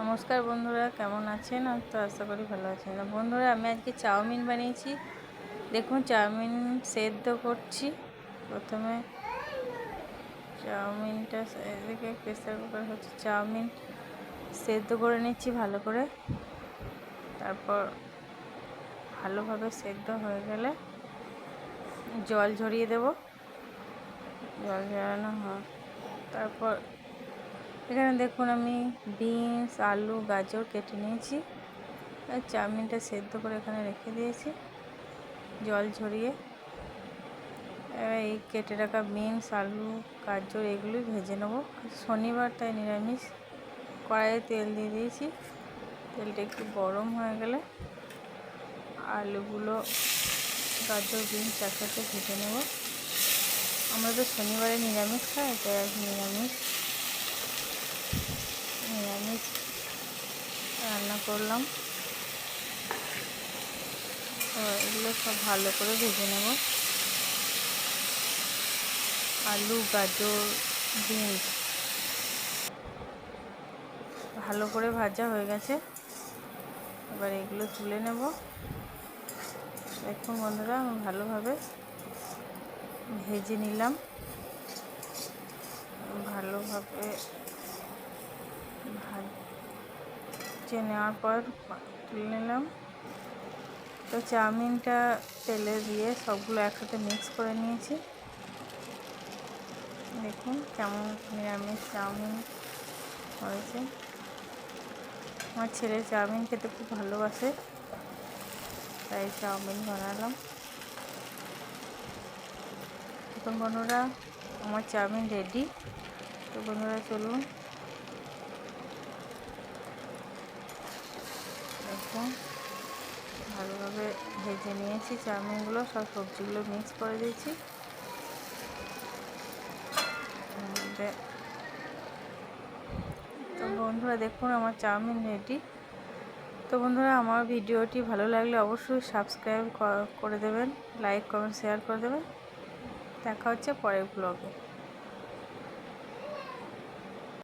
নমস্কার বন্ধুরা, কেমন আছেন? আমি তো আশা করি ভালো আছেন। বন্ধুরা, আমি আজকে চাউমিন বানিয়েছি। দেখুন, চাউমিন সেদ্ধ করছি। প্রথমে চাউমিনটা এদিকে প্রেসার কুকার হচ্ছে, চাউমিন সেদ্ধ করে নিচ্ছি ভালো করে। তারপর ভালোভাবে সেদ্ধ হয়ে গেলে জল ঝরিয়ে দেব। জল ঝরানো হয়, তারপর এখানে দেখুন আমি বিনস, আলু, গাজর কেটে নিয়েছি। চাউমিনটা সেদ্ধ করে এখানে রেখে দিয়েছি জল ঝরিয়ে। এই কেটে রাখা বিনস, আলু, গাজর এগুলোই ভেজে নেব। শনিবার তাই নিরামিষ। কড়াইয়ে তেল দিয়ে দিয়েছি। তেলটা একটু গরম হয়ে গেলে আলুগুলো, গাজর, বিনস একসাথে ভেজে নেব। আমরা তো শনিবারে নিরামিষ খাই, তাই আর নিরামিষ রান্না করলাম। এগুলো সব ভালো করে ভেজে নেব। আলু, গাজর, বিনস ভালো করে ভাজা হয়ে গেছে। এবার এগুলো তুলে নেব। দেখুন বন্ধুরা, আমি ভালোভাবে ভেজে নিলাম। ভালোভাবে ভেজে নেওয়ার পর তুলে নিলাম। তো চাউমিনটা তেলে দিয়ে সবগুলো একসাথে মিক্স করে নিয়েছি। দেখুন কেমন নিরামিষ চাউমিন হয়েছে। আমার ছেলে চাউমিন খেতে খুব ভালোবাসে, তাই চাউমিন বানালাম। এখন বন্ধুরা, আমার চাউমিন রেডি। তো বন্ধুরা চলুন, দেখুন ভালোভাবে ভেজে নিয়েছি চাউমিনগুলো। সব সবজিগুলো মিক্স করে দিয়েছি। তো বন্ধুরা দেখুন, আমার চাউমিন রেডি। তো বন্ধুরা, আমার ভিডিওটি ভালো লাগলে অবশ্যই সাবস্ক্রাইব করে দেবেন, লাইক, কমেন্ট, শেয়ার করে দেবেন। দেখা হচ্ছে পরের ব্লগে।